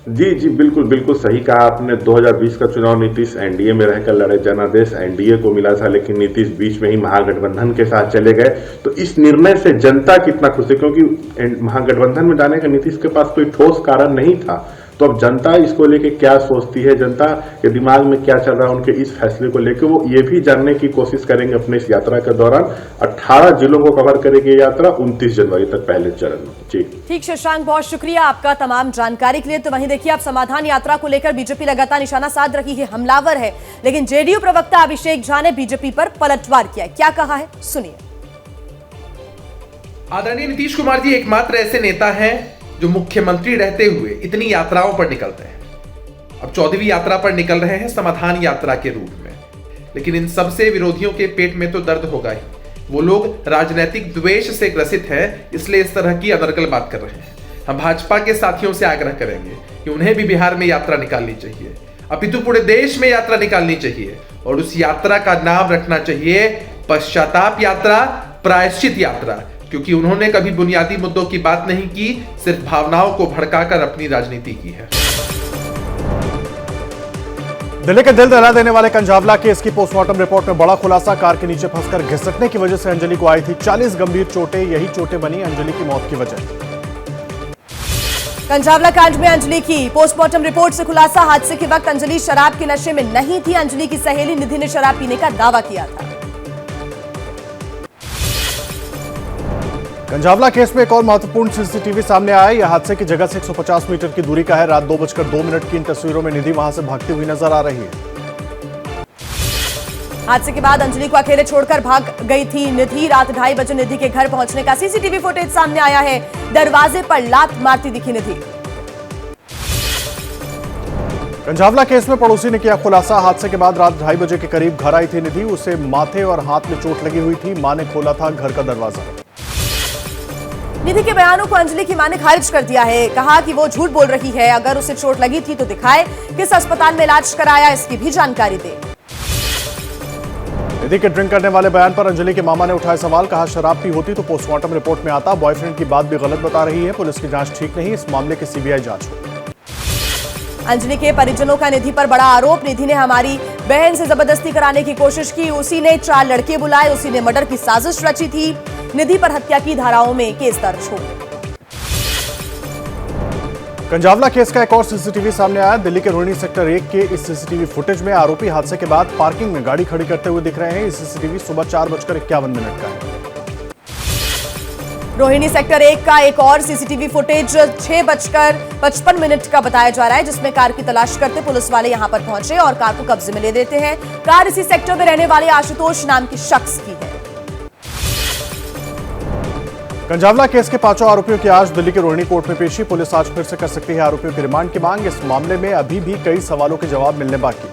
जी बिल्कुल सही कहा आपने। 2020 का चुनाव नीतीश एनडीए में रहकर लड़े, जनादेश एनडीए को मिला था, लेकिन नीतीश बीच में ही महागठबंधन के साथ चले गए। तो इस निर्णय से जनता कितना खुश है, क्योंकि महागठबंधन में जाने का नीतीश के पास कोई ठोस कारण नहीं था। तो अब जनता इसको लेके क्या सोचती है, जनता के दिमाग में क्या चल रहा है उनके इस फैसले को लेकर, वो ये भी जानने की कोशिश करेंगे अपने इस यात्रा के दौरान। 18 जिलों को कवर करेगी यात्रा 29 जनवरी तक पहले चरण में। जी ठीक शशांक, बहुत शुक्रिया आपका तमाम जानकारी के लिए। तो वहीं देखिए, अब समाधान यात्रा को लेकर बीजेपी लगातार निशाना साध रही है, हमलावर है, लेकिन जेडीयू प्रवक्ता अभिषेक झा ने बीजेपी पर पलटवार किया। क्या कहा है, सुनिए। आदरणीय नीतीश कुमार जी एकमात्र ऐसे नेता हैं जो मुख्यमंत्री रहते हुए इतनी यात्राओं पर निकलते हैं। अब 14वीं यात्रा पर निकल रहे हैं समाधान यात्रा के रूप में, लेकिन इन सबसे विरोधियों के पेट में तो दर्द होगा ही। वो लोग राजनीतिक द्वेष से ग्रसित हैं, इसलिए इस तरह की अनर्गल बात कर रहे हैं। हम भाजपा के साथियों से आग्रह करेंगे कि उन्हें भी बिहार में यात्रा निकालनी चाहिए, अपितु पूरे देश में यात्रा निकालनी चाहिए, और उस यात्रा का नाम रखना चाहिए पश्चाताप यात्रा, प्रायश्चित यात्रा, क्योंकि उन्होंने कभी बुनियादी मुद्दों की बात नहीं की, सिर्फ भावनाओं को भड़काकर अपनी राजनीति की है। दिल्ली के दिल दहला देने वाले कंझावला केस की पोस्टमार्टम रिपोर्ट में बड़ा खुलासा। कार के नीचे फंसकर घिसटने की वजह से अंजलि को आई थी 40 गंभीर चोटें। यही चोटें बनी अंजलि की मौत की वजह। कंझावला कांड में अंजलि की पोस्टमार्टम रिपोर्ट से खुलासा। हादसे के वक्त अंजलि शराब के नशे में नहीं थी। अंजलि की सहेली निधि ने शराब पीने का दावा किया था। कंझावला केस में एक और महत्वपूर्ण सीसीटीवी सामने आया। यह हादसे की जगह से 150 मीटर की दूरी का है। रात 2:02 की इन तस्वीरों में निधि वहां से भागती हुई नजर आ रही है। हादसे के बाद अंजलि को अकेले छोड़कर भाग गई थी निधि। रात 2:30 बजे निधि के घर पहुंचने का सीसीटीवी फुटेज सामने आया है। दरवाजे पर लात मारती दिखी निधि। कंझावला केस में पड़ोसी ने किया खुलासा। हादसे के बाद रात 2:30 बजे के करीब घर आई थी निधि। उसे माथे और हाथ में चोट लगी हुई थी। मां ने खोला था घर का दरवाजा। निधि के बयानों को अंजलि की मां ने खारिज कर दिया है। कहा कि वो झूठ बोल रही है। अगर उसे चोट लगी थी तो दिखाए, किस अस्पताल में इलाज कराया, इसकी भी जानकारी दे। निधि के ड्रिंक करने वाले बयान पर अंजलि के मामा ने उठाए सवाल। कहा शराब पी होती तो पोस्टमार्टम रिपोर्ट में आता। बॉयफ्रेंड की बात भी गलत बता रही है। पुलिस की जांच ठीक नहीं, इस मामले की सीबीआई जांच हो। अंजलि के परिजनों का निधि पर बड़ा आरोप। निधि ने हमारी बहन से जबरदस्ती कराने की कोशिश की। उसी ने 4 लड़के बुलाए। उसी ने मर्डर की साजिश रची थी। निधि पर हत्या की धाराओं में केस दर्ज हो। कंझावला केस का एक और सीसीटीवी सामने आया। दिल्ली के रोहिणी सेक्टर 1 के इस सीसीटीवी फुटेज में आरोपी हादसे के बाद पार्किंग में गाड़ी खड़ी करते हुए दिख रहे हैं। इस सीसीटीवी सुबह 4:51 का है। रोहिणी सेक्टर 1 का एक और सीसीटीवी फुटेज 6:55 का बताया जा रहा है, जिसमें कार की तलाश करते पुलिस वाले यहां पर पहुंचे और कार को कब्जे में ले लेते हैं। कार इसी सेक्टर में रहने वाले आशुतोष नाम के शख्स की है। कंझावला केस के 5 आरोपियों की आज दिल्ली के रोहिणी कोर्ट में पेशी। पुलिस आज फिर से कर सकती है आरोपियों की रिमांड की मांग। इस मामले में अभी भी कई सवालों के जवाब मिलने बाकी।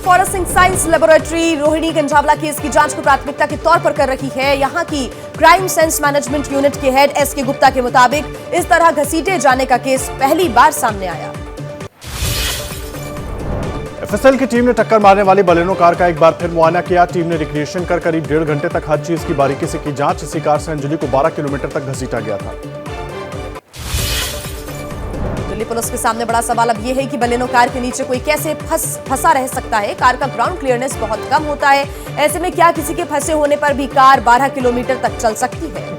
Forensic science laboratory Rohini Kanjhawala case की जांच को प्राथमिकता के तौर पर कर रही है। यहां की क्राइम सेंस मैनेजमेंट यूनिट के हेड एस के गुप्ता के मुताबिक इस तरह घसीटे जाने का केस पहली बार सामने आया। एफएसएल की टीम ने टक्कर मारने वाली बलेनो कार का एक बार फिर मुआयना किया। टीम ने रिक्रिएशन कर करीब 1.5 घंटे तक हर चीज की बारीकी से की जांच। इसी कार से अंजलि को 12 किलोमीटर तक घसीटा गया था। दिल्ली पुलिस के सामने बड़ा सवाल अब यह है कि बलेनो कार के नीचे कोई कैसे फंसा रह सकता है। कार का ग्राउंड क्लियरनेस बहुत कम होता है। ऐसे में क्या किसी के फंसे होने पर भी कार 12 किलोमीटर तक चल सकती है?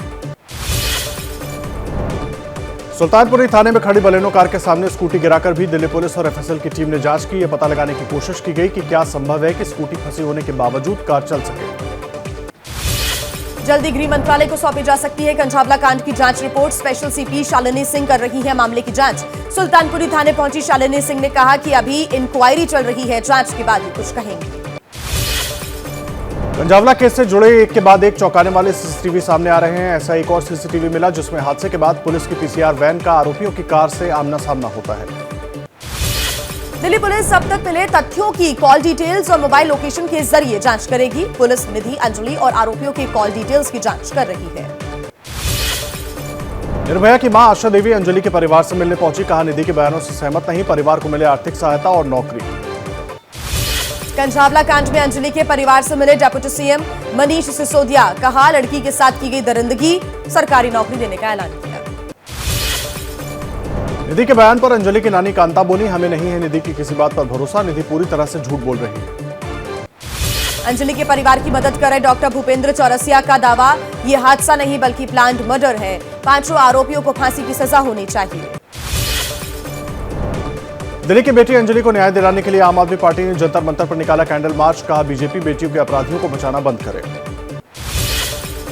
सुल्तानपुरी थाने में खड़ी बलेनो कार के सामने स्कूटी गिराकर भी दिल्ली पुलिस और एफएसएल की टीम ने जांच की। यह पता लगाने की कोशिश की गई कि क्या संभव है कि स्कूटी फंसी होने के बावजूद कार चल सके। जल्दी गृह मंत्रालय को सौंपी जा सकती है कंझावला कांड की जांच report. Special CP Shalini Singh कर रही है मामले की जांच। सुल्तानपुरी थाने पहुंची शालिनी सिंह ने कहा कि अभी इंक्वायरी चल रही है, जांच के बाद ही कुछ कहेंगे। कंझावला केस से जुड़े एक के बाद एक चौंकाने वाले सीसीटीवी सामने आ रहे हैं। ऐसा एक और सीसीटीवी मिला जिसमें हादसे के बाद पुलिस की पीसीआर वैन का आरोपियों की कार से आमना सामना होता है। दिल्ली पुलिस अब तक मिले तथ्यों की कॉल डिटेल्स और मोबाइल लोकेशन के जरिए जांच करेगी। पुलिस निधि, अंजलि और आरोपियों के कॉल डिटेल्स की जांच कर रही है। निर्भया की मां आशा देवी अंजलि के परिवार से मिलने पहुंची। कहा निधि के बयानों से सहमत नहीं, परिवार को मिले आर्थिक सहायता और नौकरी। कंझावला कांड में अंजलि के परिवार से मिले डिप्टी सीएम मनीष सिसोदिया। कहा लड़की के साथ की गई दरिंदगी, सरकारी नौकरी देने का ऐलान किया। निधि के बयान पर अंजलि की नानी कांता बोली, हमें नहीं है निधि की किसी बात पर भरोसा, निधि पूरी तरह से झूठ बोल रही है। अंजलि के परिवार की मदद कर रहे डॉक्टर भूपेंद्र चौरसिया का दावा, यह हादसा नहीं बल्कि प्लान्ड मर्डर है। 5 आरोपियों को फांसी की सजा होनी चाहिए। दिल्ली की बेटी अंजलि को न्याय दिलाने के लिए आम आदमी पार्टी ने जंतर मंतर पर निकाला कैंडल मार्च। कहा बीजेपी बेटियों के अपराधियों को बचाना बंद करे।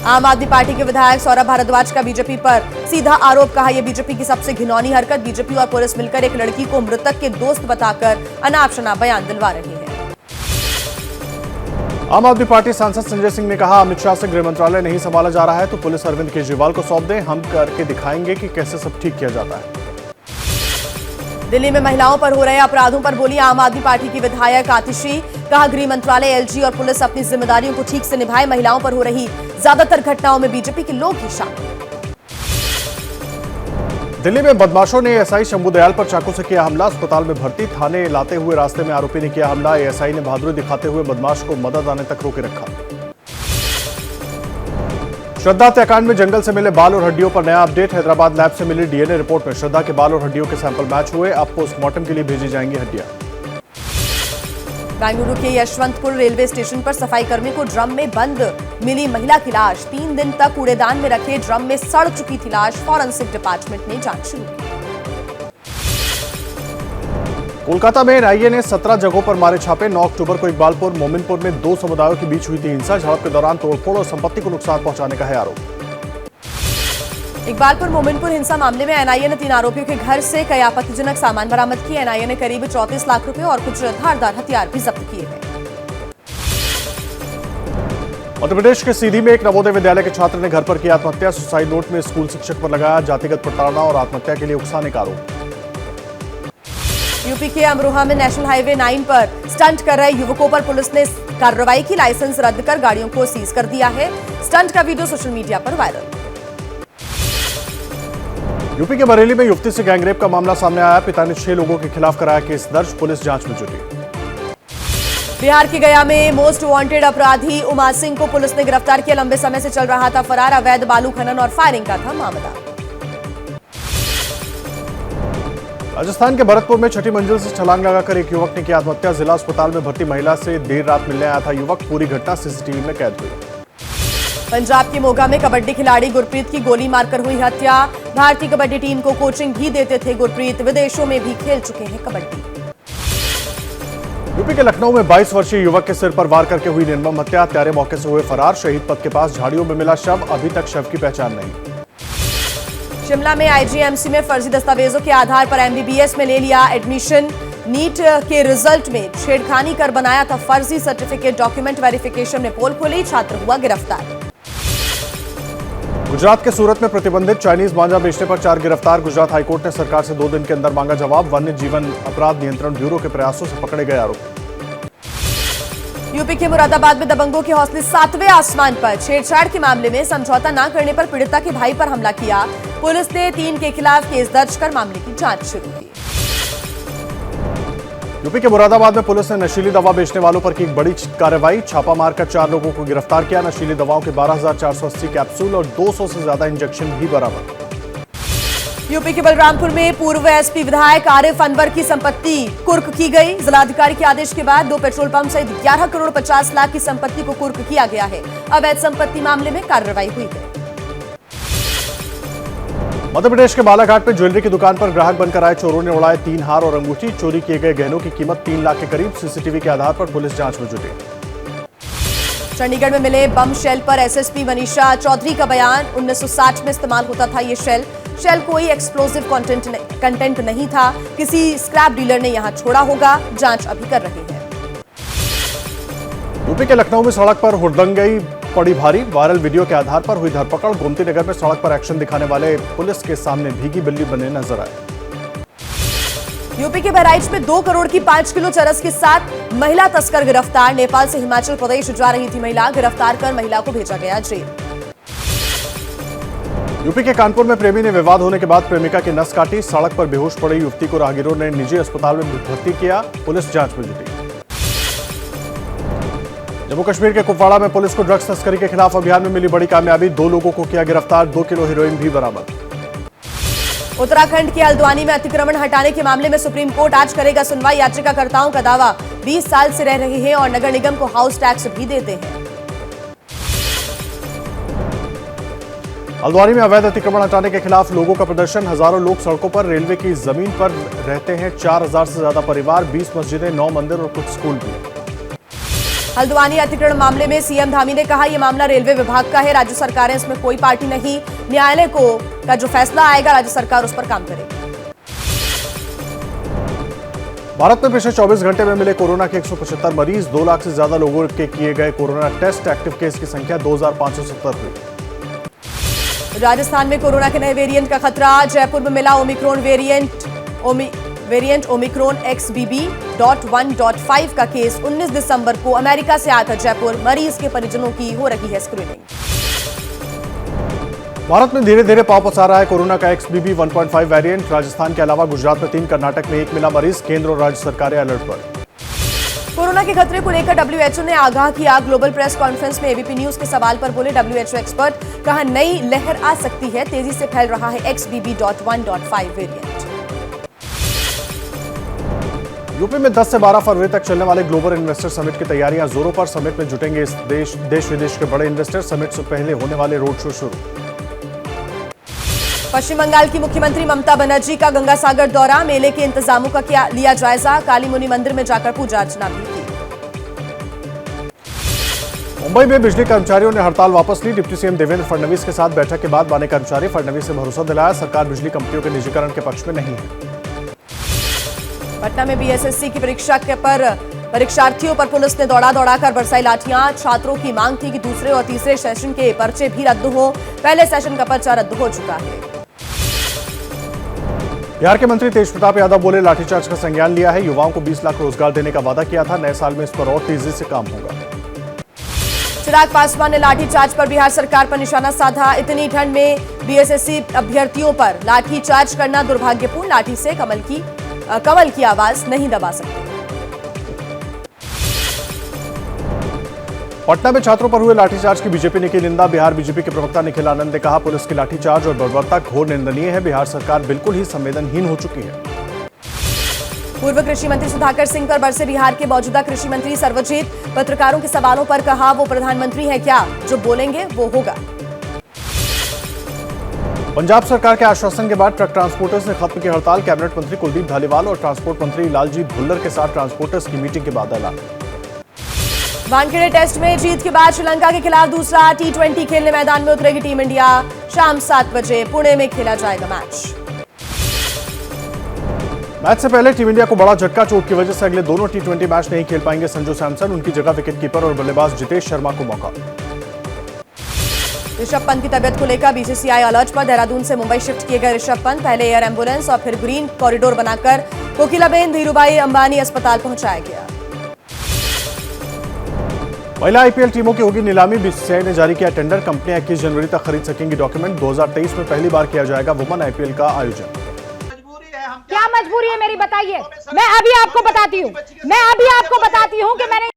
आम आदमी पार्टी के विधायक सौरभ भारद्वाज का बीजेपी पर सीधा आरोप। कहा यह बीजेपी की सबसे घिनौनी हरकत। बीजेपी और पुलिस मिलकर एक लड़की को मृतक के दोस्त बताकर अनाप शनाप बयान दिलवा रही है। आम आदमी पार्टी सांसद संजय सिंह ने कहा अमित शाह से गृह मंत्रालय नहीं संभाला जा रहा है तो पुलिस अरविंद केजरीवाल को सौंप दें, हम करके दिखाएंगे कि कैसे सब ठीक किया जाता है। दिल्ली में महिलाओं पर हो रहे अपराधों पर बोली आम आदमी पार्टी की विधायक आतिशी। कहा गृह मंत्रालय, एलजी और पुलिस अपनी जिम्मेदारियों को ठीक से निभाए। महिलाओं पर हो रही ज्यादातर घटनाओं में बीजेपी के लोग ही शामिल। दिल्ली में बदमाशों ने एएसआई शंभू दयाल पर चाकू से किया हमला। अस्पताल में भर्ती, थाने लाते हुए रास्ते में आरोपी ने किया हमला। एएसआई ने बहादुरी दिखाते हुए बदमाश को मदद आने तक रोके रखा। श्रद्धा हत्याकांड में जंगल से मिले बाल और हड्डियों पर नया अपडेट। हैदराबाद लैब से मिली डीएनए रिपोर्ट में श्रद्धा के बाल और हड्डियों के सैंपल मैच हुए। अब पोस्टमार्टम के लिए भेजी जाएंगी हड्डियां। बेंगलुरु के यशवंतपुर रेलवे स्टेशन पर सफाई कर्मी को ड्रम में बंद मिली महिला की लाश। 3 दिन तक कूड़ेदान में रखे ड्रम में सड़ चुकी थी लाश। फॉरेंसिक डिपार्टमेंट ने जांच शुरू की। कोलकाता में एनआईए ने 17 जगहों पर मारे छापे। 9 अक्टूबर को इकबालपुर मोमिनपुर में 2 समुदायों के बीच हुई थी हिंसा। झड़प के दौरान तोड़फोड़ और संपत्ति को नुकसान पहुंचाने का है आरोप। इकबालपुर मोमिनपुर हिंसा मामले में एनआईए ने 3 आरोपियों के घर से कई आपत्तिजनक सामान बरामद किए। एनआईए ने करीब 34 लाख रुपए और कुछ धारदार हथियार भी जब्त किए हैं। मध्य प्रदेश के सीधी में एक नवोदय विद्यालय के छात्र ने घर पर की आत्महत्या। सुसाइड नोट में स्कूल शिक्षक पर लगाया जातिगत प्रताड़ना और आत्महत्या के लिए उकसाने का आरोप। यूपी के अमरोहा में नेशनल हाईवे 9 पर स्टंट कर रहे युवकों पर पुलिस ने कार्रवाई की। लाइसेंस रद्द कर गाड़ियों को सीज कर दिया है। स्टंट का वीडियो सोशल मीडिया पर वायरल। यूपी के बरेली में युवती से गैंगरेप का मामला सामने आया। पिता ने 6 लोगों के खिलाफ कराया केस दर्ज। पुलिस जांच में जुटी। बिहार के गया में मोस्ट वांटेड अपराधी उमा सिंह को पुलिस ने गिरफ्तार किया। लंबे समय से चल रहा था फरार। अवैध बालू खनन और फायरिंग का था मामला। राजस्थान के भरतपुर में 6ठी मंजिल से छलांग लगाकर एक युवक ने की आत्महत्या। जिला अस्पताल में भर्ती महिला से देर रात मिलने आया था युवक। पूरी घटना सीसीटीवी में कैद हुई। पंजाब के मोगा में कबड्डी खिलाड़ी गुरप्रीत की गोली मारकर हुई हत्या। भारतीय कबड्डी टीम को कोचिंग भी देते थे गुरप्रीत। विदेशों में भी खेल चुके हैं कबड्डी। यूपी के लखनऊ में 22 वर्षीय युवक के सिर पर वार करके हुई निर्मम हत्या। हत्यारे मौके से हुए फरार। शहीद पथ के पास झाड़ियों में मिला शव। अभी तक शव की पहचान नहीं। शिमला में आईजीएमसी में फर्जी दस्तावेजों के आधार पर एमबीबीएस में ले लिया एडमिशन। नीट के रिजल्ट में छेड़खानी कर बनाया था फर्जी सर्टिफिकेट। डॉक्यूमेंट वेरिफिकेशन में पोल खुली। छात्र हुआ गिरफ्तार। गुजरात के सूरत में प्रतिबंधित चाइनीज मांझा बेचने पर 4 गिरफ्तार। गुजरात हाईकोर्ट ने सरकार से 2 दिन के अंदर मांगा जवाब। वन्य जीवन अपराध नियंत्रण ब्यूरो के प्रयासों से पकड़े गए आरोपी। यूपी के मुरादाबाद में दबंगों के हौसले 7वें आसमान पर। छेड़छाड़ के मामले में समझौता न करने पर पीड़िता के भाई पर हमला किया। पुलिस ने 3 के खिलाफ केस दर्ज कर मामले की जांच शुरू की। यूपी के मुरादाबाद में पुलिस ने नशीली दवा बेचने वालों पर की एक बड़ी कार्रवाई। छापा मारकर 4 लोगों को गिरफ्तार किया। नशीली दवाओं के 12,480 कैप्सूल और 200 से ज्यादा इंजेक्शन भी बरामद। यूपी के बलरामपुर में पूर्व एसपी विधायक आरिफ अनवर की संपत्ति कुर्क की गई। जिलाधिकारी के आदेश के बाद 2 पेट्रोल पंप सहित 11 करोड़ 50 लाख की संपत्ति को कुर्क किया गया है। अवैध संपत्ति मामले में कार्रवाई हुई है। मध्य प्रदेश के बालाघाट में ज्वेलरी की दुकान पर ग्राहक बनकर आए चोरों ने उड़ाए 3 हार और अंगूठी। चोरी किए गए गहनों की कीमत 3 लाख के करीब। सीसीटीवी के आधार पर पुलिस जांच में जुटी। चंडीगढ़ में मिले बम शेल पर एसएसपी मनीषा चौधरी का बयान। 1960 में इस्तेमाल होता था ये शेल कोई एक्सप्लोजिव कंटेंट नहीं था। किसी स्क्रैप डीलर ने यहां छोड़ा होगा। जांच अभी कर रहे हैं। यूपी के लखनऊ में सड़क पर हुड़दंगई पड़ी भारी। वायरल वीडियो के आधार पर हुई धरपकड़। गोमती नगर में सड़क पर एक्शन दिखाने वाले पुलिस के सामने भीगी बिल्ली बने नजर आए। यूपी के बहराइच में 2 करोड़ की 5 किलो चरस के साथ महिला तस्कर गिरफ्तार। नेपाल से हिमाचल प्रदेश जा रही थी महिला। गिरफ्तार कर महिला को भेजा गया जेल। यूपी के कानपुर में प्रेमी ने विवाद होने के बाद प्रेमिका की नस काटी। सड़क पर बेहोश पड़ी युवती को राहगीरों ने निजी अस्पताल में भर्ती किया। पुलिस जांच में जुटी। जम्मू कश्मीर के कुपवाड़ा में पुलिस को ड्रग्स तस्करी के खिलाफ अभियान में मिली बड़ी कामयाबी। 2 लोगों को किया गिरफ्तार। 2 किलो हेरोइन भी बरामद। उत्तराखंड के हल्द्वानी में अतिक्रमण हटाने के मामले में सुप्रीम कोर्ट आज करेगा सुनवाई। याचिकाकर्ताओं का दावा 20 साल से रह रहे हैं और नगर निगम को हाउस टैक्स भी देते हैं। हल्द्वानी में अवैध अतिक्रमण हटाने के खिलाफ लोगों का प्रदर्शन। हजारों लोग सड़कों पर। रेलवे की जमीन पर रहते हैं 4000 से ज्यादा परिवार। 20 मस्जिदें, 9 मंदिर और कुछ स्कूल भी। हल्द्वानी अतिक्रमण मामले में सीएम धामी ने कहा यह मामला रेलवे विभाग का है। राज्य सरकारें इसमें कोई पार्टी नहीं। न्यायालय का जो फैसला आएगा राज्य सरकार उस पर काम करेगी। भारत में पिछले 24 घंटे में मिले कोरोना के 175 मरीज। 2 लाख से ज्यादा लोगों के किए गए कोरोना टेस्ट। एक्टिव केस की संख्या 2570 हुई। राजस्थान में कोरोना के नए वेरिएंट का खतरा। जयपुर में मिला ओमिक्रॉन वेरिएंट ओमिक्रॉन XBB.1.5 का केस। 19 दिसंबर को अमेरिका से आया था जयपुर। मरीज के परिजनों की हो रही है स्क्रीनिंग। भारत में धीरे धीरे पांव पसार रहा है कोरोना का XBB.1.5 वेरिएंट। राजस्थान के अलावा गुजरात में 3, कर्नाटक में 1 मिला मरीज। केंद्र और राज्य सरकारें अलर्ट पर। कोरोना के खतरे को लेकर WHO ने आगाह किया। ग्लोबल प्रेस कॉन्फ्रेंस में एबीपी न्यूज के सवाल पर बोले WHO एक्सपर्ट। कहा नई लहर आ सकती है। तेजी से फैल रहा है XBB.1.5 वेरिएंट। यूपी में 10 से 12 फरवरी तक चलने वाले ग्लोबल इन्वेस्टर समिट की तैयारियां जोरों पर। समिट में जुटेंगे देश विदेश के बड़े इन्वेस्टर। समिट से पहले होने वाले रोड शो शुरू। पश्चिम बंगाल की मुख्यमंत्री ममता बनर्जी का गंगासागर दौरा। मेले के इंतजामों का लिया जायजा। काली मुनि मंदिर में जाकर पूजा अर्चना भी की। मुंबई में बिजली कर्मचारियों ने हड़ताल वापस ली। डिप्टी सीएम देवेंद्र फडणवीस के साथ बैठक के बाद माने कर्मचारी। फडणवीस ने भरोसा दिलाया सरकार बिजली कंपनियों के निजीकरण के पक्ष में नहीं है। पटना में बीएसएससी की परीक्षा पर परीक्षार्थियों पर पुलिस ने दौड़ाकर बरसाई लाठियां। छात्रों की मांग थी कि दूसरे और तीसरे सेशन के पर्चे भी रद्द हो। पहले सेशन का पर्चा रद्द हो चुका है। बिहार के मंत्री तेज प्रताप यादव बोले लाठीचार्ज का संज्ञान लिया है। युवाओं को 20 लाख रोजगार देने का वादा किया था। नए साल में इस पर और तेजी से काम होगा। चिराग पासवान ने लाठीचार्ज पर बिहार सरकार पर निशाना साधा। इतनी ठंड में बीएसएससी अभ्यर्थियों पर लाठीचार्ज करना दुर्भाग्यपूर्ण। लाठी से कमल की आवाज नहीं दबा सकते। पटना में छात्रों पर हुए लाठीचार्ज की बीजेपी ने की निंदा। बिहार बीजेपी के प्रवक्ता निखिल आनंद ने कहा पुलिस की लाठीचार्ज और बर्बरता घोर निंदनीय है। बिहार सरकार बिल्कुल ही संवेदनहीन हो चुकी है। पूर्व कृषि मंत्री सुधाकर सिंह पर बरसे बिहार के मौजूदा कृषि मंत्री सर्वजीत। पत्रकारों के सवालों पर कहा वो प्रधानमंत्री है क्या, जो बोलेंगे वो होगा। पंजाब सरकार के आश्वासन के बाद ट्रक ट्रांसपोर्टर्स ने खत्म की हड़ताल। कैबिनेट मंत्री कुलदीप धालीवाल और ट्रांसपोर्ट मंत्री लालजी भुल्लर के साथ ट्रांसपोर्टर्स की मीटिंग के बाद ऐलान। वानखेड़े टेस्ट में जीत के बाद श्रीलंका के खिलाफ दूसरा T20 खेलने मैदान में उतरेगी टीम इंडिया। शाम 7 बजे पुणे में खेला जाएगा मैच से पहले टीम इंडिया को बड़ा झटका। चोट की वजह से अगले दोनों T20 मैच नहीं खेल पाएंगे संजू सैमसन। उनकी जगह विकेटकीपर और बल्लेबाज जितेश शर्मा को मौका। ऋषभ पंत की तबियत को लेकर बीसीसीआई अलर्ट पर। देहरादून से मुंबई शिफ्ट किए गए ऋषभ पंत पहले एयर एम्बुलेंस और फिर ग्रीन कॉरिडोर बनाकर कोकिलाबेन धीरूभाई अंबानी अस्पताल पहुंचाया गया। महिला आईपीएल टीमों की होगी नीलामी। बीसीसीआई ने जारी किया टेंडर। कंपनियां 21 जनवरी तक खरीद सकेंगी डॉक्यूमेंट। 2023 में पहली बार किया जाएगा वुमेन आईपीएल का आयोजन। क्या मजबूरी है मेरी, बताइए। मैं अभी आपको बताती हूँ कि मैंने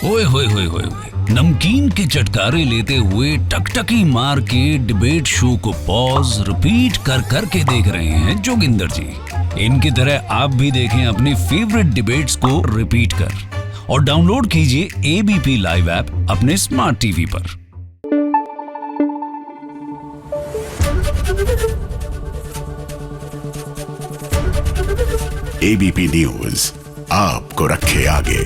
ओए होए होए होए नमकीन के चटकारे लेते हुए टकटकी मार के डिबेट शो को पॉज रिपीट कर करके देख रहे हैं जोगिंदर जी। इनकी तरह आप भी देखें अपनी फेवरेट डिबेट्स को रिपीट कर और डाउनलोड कीजिए एबीपी लाइव ऐप अपने स्मार्ट टीवी पर। एबीपी न्यूज आपको रखे आगे।